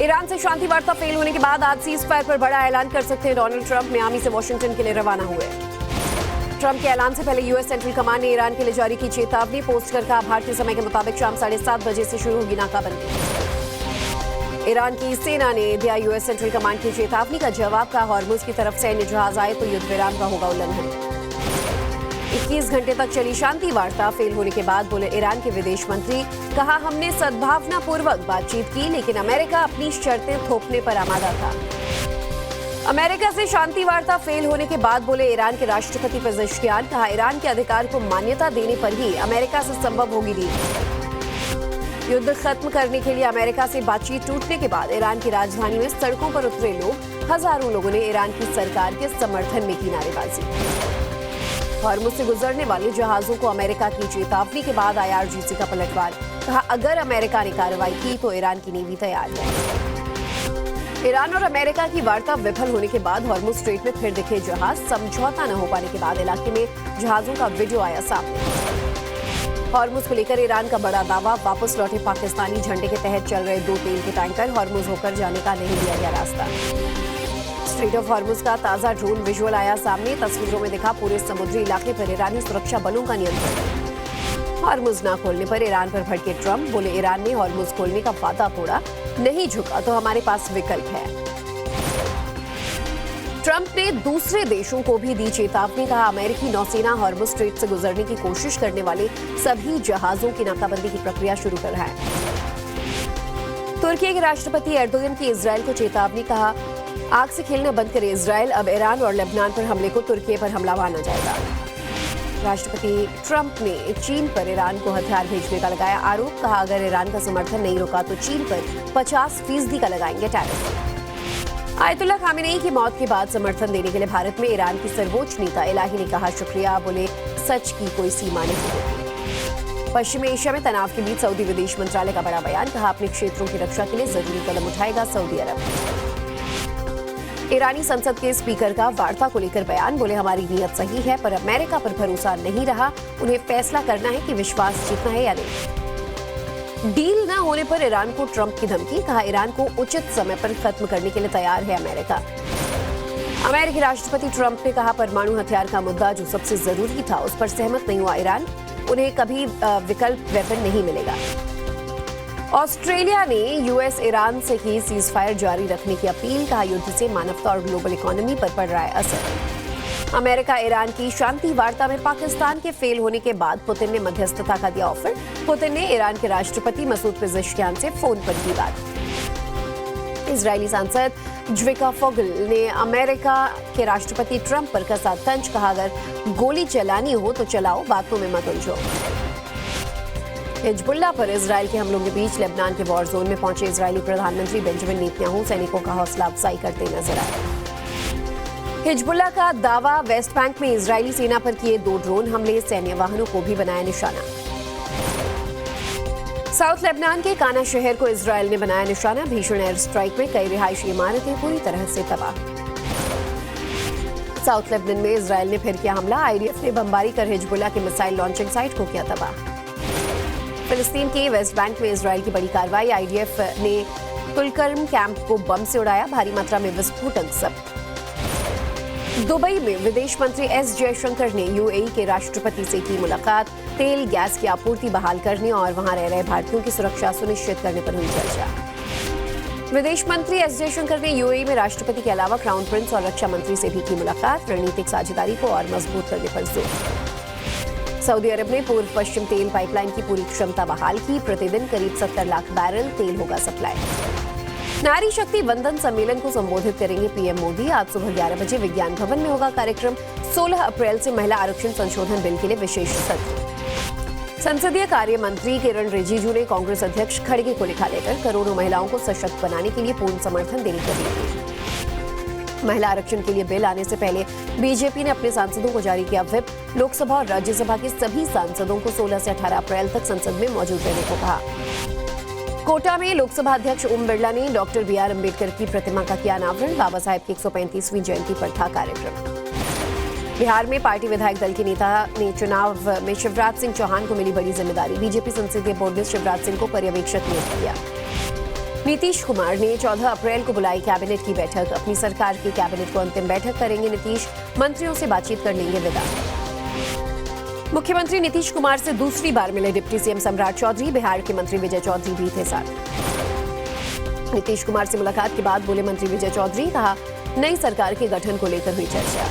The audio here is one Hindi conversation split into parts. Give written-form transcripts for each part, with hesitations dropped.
ईरान से शांति वार्ता फेल होने के बाद आज सीज फायर पर बड़ा ऐलान कर सकते हैं डोनाल्ड ट्रंप। मियामी से वॉशिंगटन के लिए रवाना हुए। ट्रंप के ऐलान से पहले यूएस सेंट्रल कमांड ने ईरान के लिए जारी की चेतावनी। पोस्ट कर कहा, भारतीय समय के मुताबिक शाम 7:30 बजे से शुरू होगी नाकाबंदी। ईरान की सेना ने दिया यूएस सेंट्रल कमांड की चेतावनी का जवाब। का हॉर्मुज की तरफ सैन्य जहाज आए तो युद्ध विराम का होगा उल्लंघन। 21 घंटे तक चली शांति वार्ता फेल होने के बाद बोले ईरान के विदेश मंत्री। कहा, हमने सद्भावनापूर्वक बातचीत की, लेकिन अमेरिका अपनी शर्तें थोपने पर आमादा था। अमेरिका से शांति वार्ता फेल होने के बाद बोले ईरान के राष्ट्रपति पेजेश्कियान। कहा, ईरान के अधिकार को मान्यता देने पर ही अमेरिका से संभव होगी डील। युद्ध खत्म करने के लिए अमेरिका से बातचीत टूटने के बाद ईरान की राजधानी में सड़कों पर उतरे लोग। हजारों लोगों ने ईरान की सरकार के समर्थन में की नारेबाजी। हॉर्मुज से गुजरने वाले जहाजों को अमेरिका की चेतावनी के बाद आईआरजीसी का पलटवार। कहा, अगर अमेरिका ने कार्रवाई की तो ईरान की नेवी तैयार है। ईरान और अमेरिका की वार्ता विफल होने के बाद हॉर्मुज स्ट्रेट में फिर दिखे जहाज। समझौता न हो पाने के बाद इलाके में जहाजों का वीडियो आया सामने। हॉर्मुज को लेकर ईरान का बड़ा दावा। वापस लौटे पाकिस्तानी झंडे के तहत चल रहे 2 तेल के टैंकर। हॉर्मुज होकर जाने का नहीं दिया गया रास्ता। स्ट्रेट ऑफ हॉर्मुज का ताजा ड्रोन विजुअल आया सामने। तस्वीरों में दिखा पूरे समुद्री इलाके पर ईरानी सुरक्षा बलों का नियंत्रण। हॉर्मुज न खोलने पर ईरान पर भड़के ट्रंप। बोले, ईरान ने हॉर्मुज खोलने का वादा तोड़ा, नहीं झुका तो हमारे पास विकल्प है। ट्रंप ने दूसरे देशों को भी दी चेतावनी। कहा, अमेरिकी नौसेना हॉर्मुज स्ट्रेट से गुजरने की कोशिश करने वाले सभी जहाजों की नाकाबंदी की प्रक्रिया शुरू कर रहा है। तुर्की के राष्ट्रपति एर्दोगन की इजरायल को चेतावनी। कहा, आग से खेलना बंद करे इजरायल। अब ईरान और लेबनान पर हमले को तुर्की पर हमला माना जाएगा। राष्ट्रपति ट्रंप ने चीन पर ईरान को हथियार भेजने का लगाया आरोप। कहा, अगर ईरान का समर्थन नहीं रुका तो चीन पर 50% का लगाएंगे टैरिफ। आयतुल्लाह खामेनेई की मौत के बाद समर्थन देने के लिए भारत में ईरान की सर्वोच्च नेता इलाही ने कहा, शुक्रिया। बोले, सच की कोई सीमा नहीं होती। पश्चिमी एशिया में तनाव के बीच सऊदी विदेश मंत्रालय का बड़ा बयान। कहा, अपने क्षेत्रों की रक्षा के लिए जरूरी कदम उठाएगा सऊदी अरब। ईरानी संसद के स्पीकर का वार्ता को लेकर बयान। बोले, हमारी नीयत सही है पर अमेरिका पर भरोसा नहीं रहा। उन्हें फैसला करना है कि विश्वास जीतना है या नहीं। डील न होने पर ईरान को ट्रंप की धमकी। कहा, ईरान को उचित समय पर खत्म करने के लिए तैयार है अमेरिका। अमेरिकी राष्ट्रपति ट्रंप ने कहा, परमाणु हथियार का मुद्दा जो सबसे जरूरी था उस पर सहमत नहीं हुआ ईरान। उन्हें कभी विकल्प वेपन नहीं मिलेगा। ऑस्ट्रेलिया ने यूएस ईरान से की सीज फायर जारी रखने की अपील। कहा, युद्ध से मानवता और ग्लोबल इकोनॉमी पर पड़ रहा है असर। अमेरिका ईरान की शांति वार्ता में पाकिस्तान के फेल होने के बाद पुतिन ने मध्यस्थता का दिया ऑफर। पुतिन ने ईरान के राष्ट्रपति मसूद पेजेश्कियान से फोन पर की बात। इजरायली सांसद ज्विका फोगल ने अमेरिका के राष्ट्रपति ट्रंप पर कसा तंज। कहा, अगर गोली चलानी हो तो चलाओ, बातों में मत उलझो। हिजबुल्लाह पर इजरायल के हमलों के बीच लेबनान के वॉर जोन में पहुंचे इजरायली प्रधानमंत्री बेंजामिन नेतन्याहू सैनिकों का हौसला अफजाई करते नजर आए। हिजबुल्लाह का दावा, वेस्ट बैंक में इजरायली सेना पर किए 2 ड्रोन हमले, सैन्य वाहनों को भी बनाया निशाना। साउथ लेबनान के काना शहर को इजरायल ने बनाया निशाना। भीषण एयर स्ट्राइक में कई रिहायशी इमारतें पूरी तरह से तबाह। साउथ लेबनान में इजरायल ने फिर किया हमला। आईडीएफ ने बमबारी कर हिजबुल्लाह के मिसाइल लॉन्चिंग साइट को किया तबाह। फिलिस्तीन के वेस्ट बैंक में इजरायल की बड़ी कार्रवाई। आईडीएफ ने तुलकर्म कैंप को बम से उड़ाया, भारी मात्रा में विस्फोटक जब्त। दुबई में विदेश मंत्री एस जयशंकर ने यूएई के राष्ट्रपति से की मुलाकात। तेल गैस की आपूर्ति बहाल करने और वहां रह रहे भारतीयों की सुरक्षा सुनिश्चित करने पर हुई चर्चा। विदेश मंत्री एस जयशंकर ने यूएई में राष्ट्रपति के अलावा क्राउन प्रिंस और रक्षा मंत्री से भी की मुलाकात। रणनीतिक साझेदारी को और मजबूत करने पर जोर। सऊदी अरब ने पूर्व पश्चिम तेल पाइपलाइन की पूरी क्षमता बहाल की। प्रतिदिन करीब 70 लाख बैरल तेल होगा सप्लाई। नारी शक्ति वंदन सम्मेलन को संबोधित करेंगे पीएम मोदी। आज सुबह 11 बजे विज्ञान भवन में होगा कार्यक्रम। 16 अप्रैल से महिला आरक्षण संशोधन बिल के लिए विशेष सत्र। संसदीय कार्य मंत्री किरण रिजिजू ने कांग्रेस अध्यक्ष खड़गे को लिखा लेकर करोड़ों महिलाओं को सशक्त बनाने के लिए पूर्ण समर्थन देने की अपील की। महिला आरक्षण के लिए बिल आने से पहले बीजेपी ने अपने सांसदों को जारी किया व्हिप। लोकसभा और राज्यसभा के सभी सांसदों को 16 से 18 अप्रैल तक संसद में मौजूद रहने को कहा। कोटा में लोकसभा अध्यक्ष ओम बिरला ने डॉक्टर बीआर अम्बेडकर की प्रतिमा का किया अनावरण। बाबा साहेब की 135वीं जयंती पर था कार्यक्रम। बिहार में पार्टी विधायक दल के नेता ने चुनाव में शिवराज सिंह चौहान को मिली बड़ी जिम्मेदारी। बीजेपी संसदीय बोर्ड ने शिवराज सिंह को पर्यवेक्षक नियुक्त किया। नीतीश कुमार ने 14 अप्रैल को बुलाई कैबिनेट की बैठक। अपनी सरकार की कैबिनेट को अंतिम बैठक करेंगे नीतीश, मंत्रियों से बातचीत कर लेंगे विदा। मुख्यमंत्री नीतीश कुमार से दूसरी बार मिले डिप्टी सीएम सम्राट चौधरी, बिहार के मंत्री विजय चौधरी भी थे साथ। नीतीश कुमार से मुलाकात के बाद बोले मंत्री विजय चौधरी, कहा नई सरकार के गठन को लेकर हुई चर्चा।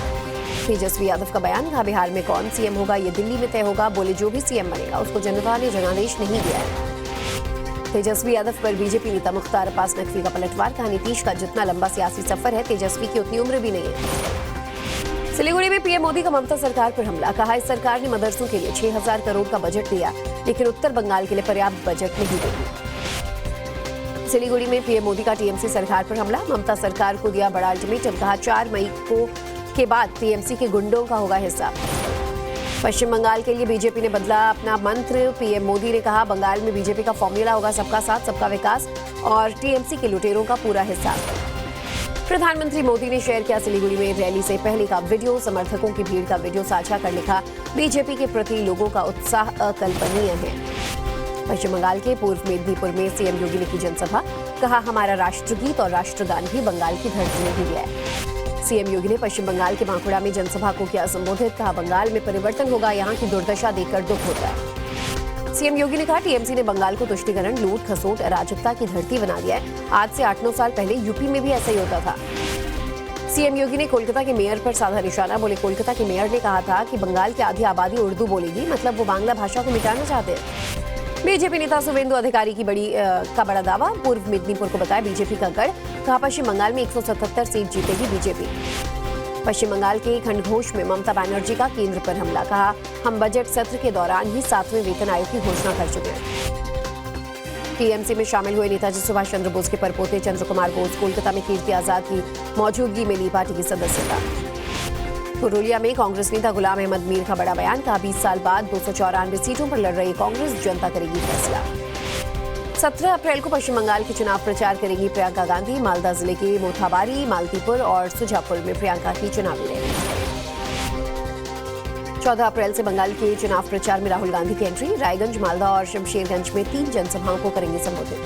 तेजस्वी यादव का बयान, कहा बिहार में कौन सीएम होगा ये दिल्ली में तय होगा। बोले जो भी सीएम बनेगा उसको जनता ने जनादेश नहीं दिया है। तेजस्वी यादव पर बीजेपी नेता मुख्तार अब्बास नकवी का पलटवार, कहा नीतीश का जितना लंबा सियासी सफर है तेजस्वी की उतनी उम्र भी नहीं है। सिलीगुड़ी में पीएम मोदी का ममता सरकार पर हमला, कहा इस सरकार ने मदरसों के लिए 6,000 करोड़ का बजट दिया, लेकिन उत्तर बंगाल के लिए पर्याप्त बजट नहीं देगी। सिलीगुड़ी में पीएम मोदी का टीएमसी सरकार पर हमला, ममता सरकार को दिया बड़ा अल्टीमेटम, कहा 4 मई के बाद टीएमसी के गुंडों का होगा हिस्सा। पश्चिम बंगाल के लिए बीजेपी ने बदला अपना मंत्र, पीएम मोदी ने कहा बंगाल में बीजेपी का फॉर्मूला होगा सबका साथ सबका विकास और टीएमसी के लुटेरों का पूरा हिस्सा। प्रधानमंत्री मोदी ने शेयर किया सिलीगुड़ी में रैली से पहले का वीडियो, समर्थकों की भीड़ का वीडियो साझा कर लिखा बीजेपी के प्रति लोगों का उत्साह अकल्पनीय है। पश्चिम बंगाल के पूर्व मेदिनीपुर में सीएम योगी ने की जनसभा, कहा हमारा राष्ट्रगीत और राष्ट्रगान भी बंगाल की धरती में ही है। सीएम योगी ने पश्चिम बंगाल के बांकुड़ा में जनसभा को किया संबोधित, कहा बंगाल में परिवर्तन होगा, यहाँ की दुर्दशा देखकर दुख होता है। सीएम योगी ने कहा टीएमसी ने बंगाल को तुष्टीकरण, लूट खसोट, अराजकता की धरती बना दिया है। आज से 8-9 साल पहले यूपी में भी ऐसा ही होता था। सीएम योगी ने कोलकाता के मेयर पर साधा निशाना, बोले कोलकाता के मेयर ने कहा था कि बंगाल की आधी आबादी उर्दू बोलेगी, मतलब वो बांग्ला भाषा को मिटाना चाहते हैं। बीजेपी नेता शुवेंदु अधिकारी की बड़ा दावा, पूर्व मेदिनीपुर को बताया बीजेपी का गढ़, कहा पश्चिम बंगाल में 177 सीट जीतेगी बीजेपी। पश्चिम बंगाल के खंडघोष में ममता बनर्जी का केंद्र पर हमला, कहा हम बजट सत्र के दौरान ही 7वें वेतन आयोग की घोषणा कर चुके हैं। टीएमसी में शामिल हुए नेताजी सुभाष चंद्र बोस के परपोते चंद्र कुमार बोस, कोलकाता में कीर्ति आजाद की मौजूदगी में ली पार्टी की सदस्यता। पुरुलिया में कांग्रेस नेता गुलाम अहमद मीर का बड़ा बयान, कहा 20 साल बाद 294 सीटों पर लड़ रही कांग्रेस, जनता करेगी फैसला। 17 अप्रैल को पश्चिम बंगाल के चुनाव प्रचार करेंगी प्रियंका गांधी, मालदा जिले के मोथाबारी, मालतीपुर और सुजापुर में प्रियंका की चुनावी रैली। 14 अप्रैल से बंगाल के चुनाव प्रचार में राहुल गांधी की एंट्री, रायगंज, मालदा और शमशेरगंज में 3 जनसभाओं को करेंगे संबोधित।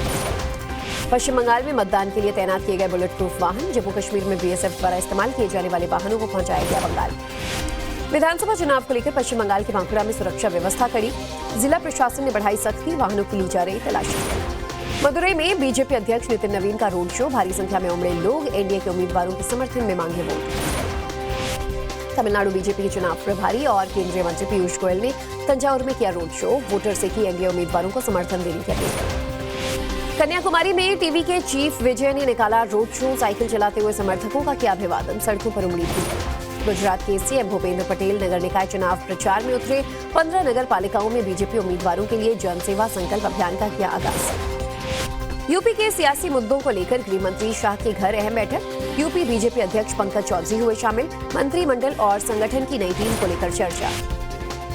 पश्चिम बंगाल में मतदान के लिए तैनात किए गए बुलेट प्रूफ वाहन, जम्मू कश्मीर में बीएसएफ द्वारा इस्तेमाल किए जाने वाले वाहनों को पहुंचाया गया बंगाल। विधानसभा चुनाव को लेकर पश्चिम बंगाल के बांकुड़ा में सुरक्षा व्यवस्था कड़ी, जिला प्रशासन ने बढ़ाई सख्ती, वाहनों की ली जा रही तलाशी। मदुरई में बीजेपी अध्यक्ष नितिन नवीन का रोड शो, भारी संख्या में उमड़े लोग, एनडीए के उम्मीदवारों के समर्थन में मांगे वोट। तमिलनाडु बीजेपी के चुनाव प्रभारी और केंद्रीय मंत्री पीयूष गोयल ने तंजावुर में किया रोड शो, वोटर से की एनडीए उम्मीदवारों को समर्थन देने की अपील। कन्याकुमारी में टीवी के चीफ विजय ने निकाला रोड शो, साइकिल चलाते हुए समर्थकों का किया अभिवादन, सड़कों पर उमड़ी थी। गुजरात के सीएम भूपेंद्र पटेल नगर निकाय चुनाव प्रचार में उतरे, 15 नगर पालिकाओं में बीजेपी उम्मीदवारों के लिए जनसेवा संकल्प अभियान का किया आगाज। यूपी के सियासी मुद्दों को लेकर गृह मंत्री शाह के घर अहम बैठक, यूपी बीजेपी अध्यक्ष पंकज चौधरी हुए शामिल, मंत्रिमंडल और संगठन की नई टीम को लेकर चर्चा।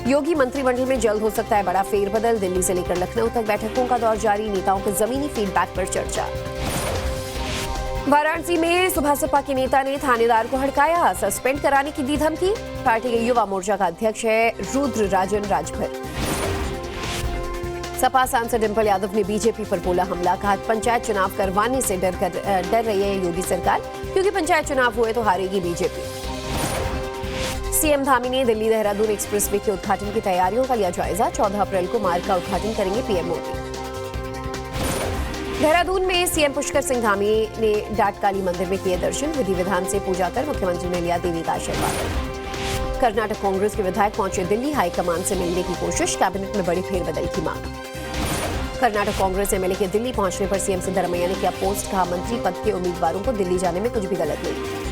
योगी मंत्रिमंडल में जल्द हो सकता है बड़ा फेरबदल, दिल्ली से लेकर लखनऊ तक बैठकों का दौर जारी, नेताओं के जमीनी फीडबैक पर चर्चा। वाराणसी में सुबह सपा के नेता ने थानेदार को हड़काया, सस्पेंड कराने की दी धमकी। पार्टी के युवा मोर्चा का अध्यक्ष है रुद्र राजन राजभर। सपा सांसद डिंपल यादव ने बीजेपी पर बोला हमला, कहा पंचायत चुनाव करवाने से डर रही है योगी सरकार, क्योंकि पंचायत चुनाव हुए तो हारेगी बीजेपी। सीएम धामी ने दिल्ली देहरादून एक्सप्रेसवे के उद्घाटन की तैयारियों का लिया जायजा, 14 अप्रैल को मार्ग का उद्घाटन करेंगे पीएम मोदी। देहरादून में सीएम पुष्कर सिंह धामी ने डाटकाली मंदिर में किए दर्शन, विधि विधान से पूजा कर मुख्यमंत्री ने लिया देवी का आशीर्वाद। कर्नाटक कांग्रेस के विधायक पहुंचे दिल्ली, हाईकमान से मिलने की कोशिश, कैबिनेट में बड़ी फेरबदल की मांग। कर्नाटक कांग्रेस एमएलए के दिल्ली पहुंचने पर सीएम सिद्धरमैया ने किया पोस्ट, कहा मंत्री पद के उम्मीदवारों को दिल्ली जाने में कुछ भी गलत नहीं।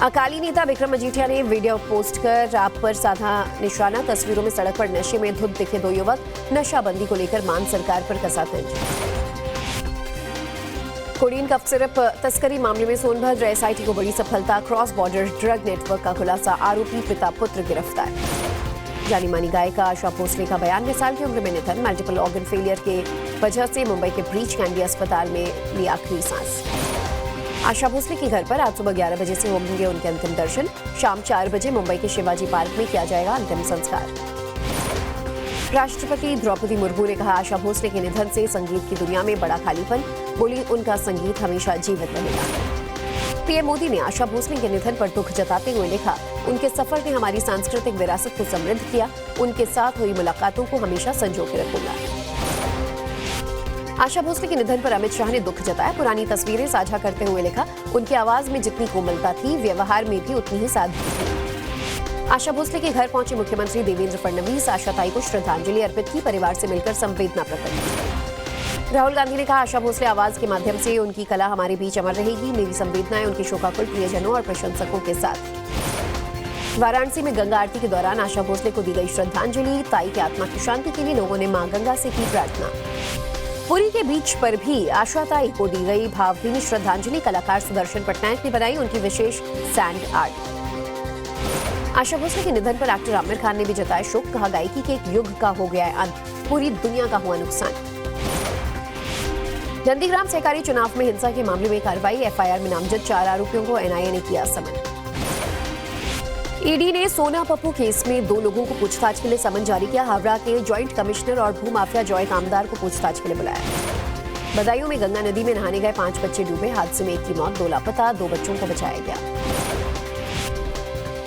अकाली नेता विक्रम मजीठिया ने वीडियो पोस्ट कर आप पर साधा निशाना, तस्वीरों में सड़क पर नशे में धुत दिखे 2 युवक, नशाबंदी को लेकर मान सरकार पर कसा तंज। कोडीन कफ सिरप तस्करी मामले में सोनभद्र एसआईटी को बड़ी सफलता, क्रॉस बॉर्डर ड्रग नेटवर्क का खुलासा, आरोपी पिता पुत्र गिरफ्तार। जानी मानी गायिका आशा भोसले का बयान, 2 साल की उम्र में निधन, मल्टीपल ऑर्गन फेलियर के वजह से मुंबई के ब्रीच कैंडी अस्पताल में ली आखिरी सांस। आशा भोसले के घर पर आज सुबह 11 बजे से होंगे उनके अंतिम दर्शन, शाम 4 बजे मुंबई के शिवाजी पार्क में किया जाएगा अंतिम संस्कार। राष्ट्रपति द्रौपदी मुर्मू ने कहा, आशा भोसले के निधन से संगीत की दुनिया में बड़ा खालीपन, बोली उनका संगीत हमेशा जीवित रहेगा। पीएम मोदी ने आशा भोसले के निधन पर दुख जताते हुए लिखा, उनके सफर ने हमारी सांस्कृतिक विरासत को समृद्ध किया, उनके साथ हुई मुलाकातों को हमेशा संजो के रखूंगा। आशा भोसले के निधन पर अमित शाह ने दुख जताया, पुरानी तस्वीरें साझा करते हुए लिखा, उनकी आवाज में जितनी कोमलता थी, व्यवहार में भी उतनी ही सादगी थी। आशा भोसले के घर पहुंचे मुख्यमंत्री देवेंद्र फडणवीस, आशा ताई को श्रद्धांजलि अर्पित की, परिवार से मिलकर संवेदना प्रकट की। राहुल गांधी ने कहा, आशा भोसले आवाज के माध्यम से उनकी कला हमारे बीच अमर रहेगी, मेरी संवेदनाएं उनके शोकाकुल प्रियजनों और प्रशंसकों के साथ। वाराणसी में गंगा आरती के दौरान आशा भोसले को दी गई श्रद्धांजलि, ताई की आत्मा की शांति के लिए लोगों ने मां गंगा से की प्रार्थना। पुरी के बीच पर भी आशा ताई को दी गई भावभीनी श्रद्धांजलि, कलाकार सुदर्शन पटनायक ने बनाई उनकी विशेष सैंड आर्ट। आशा भोसले के निधन पर एक्टर आमिर खान ने भी जताया शोक, कहा गायकी के एक युग का हो गया है अंत, पूरी दुनिया का हुआ नुकसान। नंदीग्राम सहकारी चुनाव में हिंसा के मामले में कार्रवाई, एफआईआर में नामजद 4 आरोपियों को एनआईए ने किया समन। ईडी ने सोना पप्पू केस में 2 लोगों को पूछताछ के लिए समन जारी किया, हावड़ा के ज्वाइंट कमिश्नर और भूमाफिया जॉय कामदार को पूछताछ के लिए बुलाया। बदायूं में गंगा नदी में नहाने गए 5 बच्चे डूबे, हादसे में 1 की मौत, 2 लापता, 2 बच्चों को बचाया गया।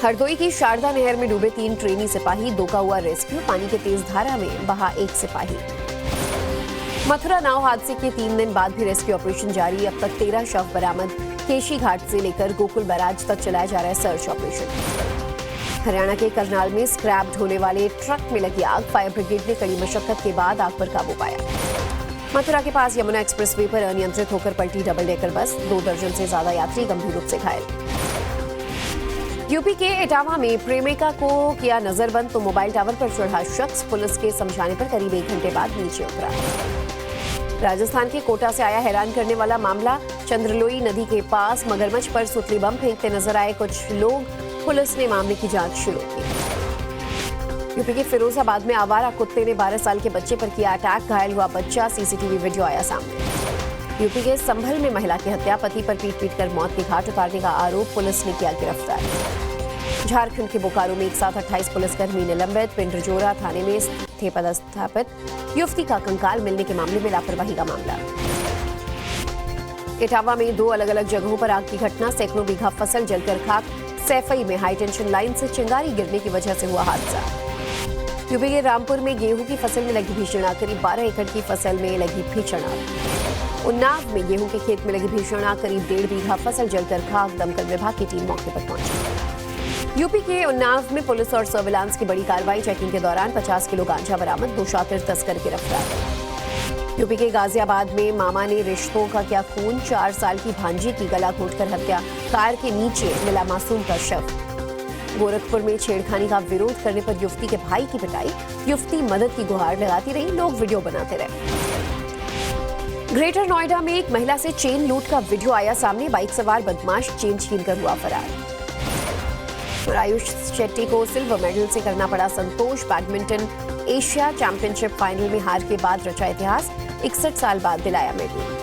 हरदोई की शारदा नहर में डूबे 3 ट्रेनी सिपाही, 2 का हुआ रेस्क्यू, पानी के तेज धारा में बहा 1 सिपाही। मथुरा नाव हादसे के 3 दिन बाद भी रेस्क्यू ऑपरेशन जारी, अब तक 13 शव बरामद, केशी घाट से लेकर गोकुल बैराज तक चलाया जा रहा है सर्च ऑपरेशन। हरियाणा के करनाल में स्क्रैप ढोने वाले ट्रक में लगी आग, फायर ब्रिगेड ने कड़ी मशक्कत के बाद आग पर काबू पाया। मथुरा के पास यमुना एक्सप्रेसवे पर अनियंत्रित होकर पलटी डबल डेकर बस, 2 दर्जन से ज्यादा यात्री गंभीर रूप से घायल। यूपी के इटावा में प्रेमिका को किया नजरबंद तो मोबाइल टावर पर चढ़ा शख्स, पुलिस के समझाने पर करीब 1 घंटे बाद नीचे उतरा। राजस्थान के कोटा से आया हैरान करने वाला मामला, चंद्रलोई नदी के पास मगरमच्छ पर सुतली बम फेंकते नजर आए कुछ लोग, पुलिस ने मामले की जांच शुरू की। यूपी के फिरोजाबाद में आवारा कुत्ते ने 12 साल के बच्चे पर किया अटैक, घायल हुआ बच्चा, सीसीटीवी वीडियो आया सामने। यूपी के संभल में महिला की हत्या, पति पर पीट कर मौत के घाट उतारने का आरोप, पुलिस ने किया गिरफ्तार। झारखंड के बोकारो में एक साथ 28 पुलिसकर्मी निलंबित, पिंडरजोरा थाने में थे पदस्थापित युवती का कंकाल मिलने के मामले में लापरवाही का मामला। इटावा में 2 अलग अलग जगहों पर आग की घटना, सैकड़ों बीघा फसल जलकर खाक, सैफई में हाई टेंशन लाइन से चिंगारी गिरने की वजह से हुआ हादसा। यूपी के रामपुर में गेहूं की फसल में लगी भीषण आग, करीब 12 एकड़ की फसल में लगी भीषण आग। उन्नाव में गेहूं के खेत में लगी भीषण आग, करीब 1.5 बीघा फसल जलकर खाक, दमकल विभाग की टीम मौके पर पहुंची। यूपी के उन्नाव में पुलिस और सर्विलांस की बड़ी कार्रवाई, चेकिंग के दौरान 50 किलो गांजा बरामद, 2 शातिर तस्कर गिरफ्तार। यूपी के गाजियाबाद में मामा ने रिश्तों का किया खून, 4 साल की भांजी की गला घोंटकर हत्या, कार के नीचे मिला मासूम का शव। गोरखपुर में छेड़खानी का विरोध करने पर युवती के भाई की पिटाई, युवती मदद की गुहार लगाती रही, लोग वीडियो बनाते रहे। ग्रेटर नोएडा में एक महिला से चेन लूट का वीडियो आया सामने, बाइक सवार बदमाश चेन छीनकर हुआ फरार। आयुष शेट्टी को सिल्वर मेडल से करना पड़ा संतोष, बैडमिंटन एशिया चैंपियनशिप फाइनल में हार के बाद रचा इतिहास, 61 साल बाद दिलाया मेडल।